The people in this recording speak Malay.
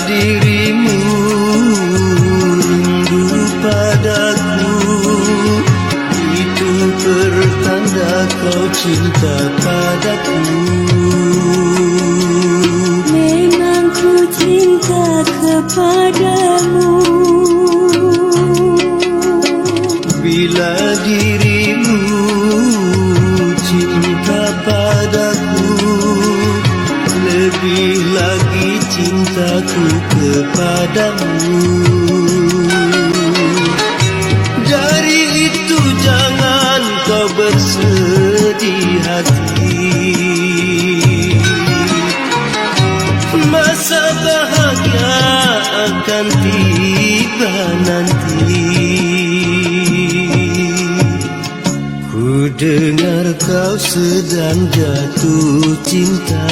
dirimu rindu padaku, itu pertanda kau cinta padaku. Memang ku cinta kepadamu. Bila dirimu cinta padaku, lebih lagi cintaku kepadamu. Dari itu jangan kau bersedih hati, masa bahagia akan tiba nanti. Ku dengar kau sedang jatuh cinta,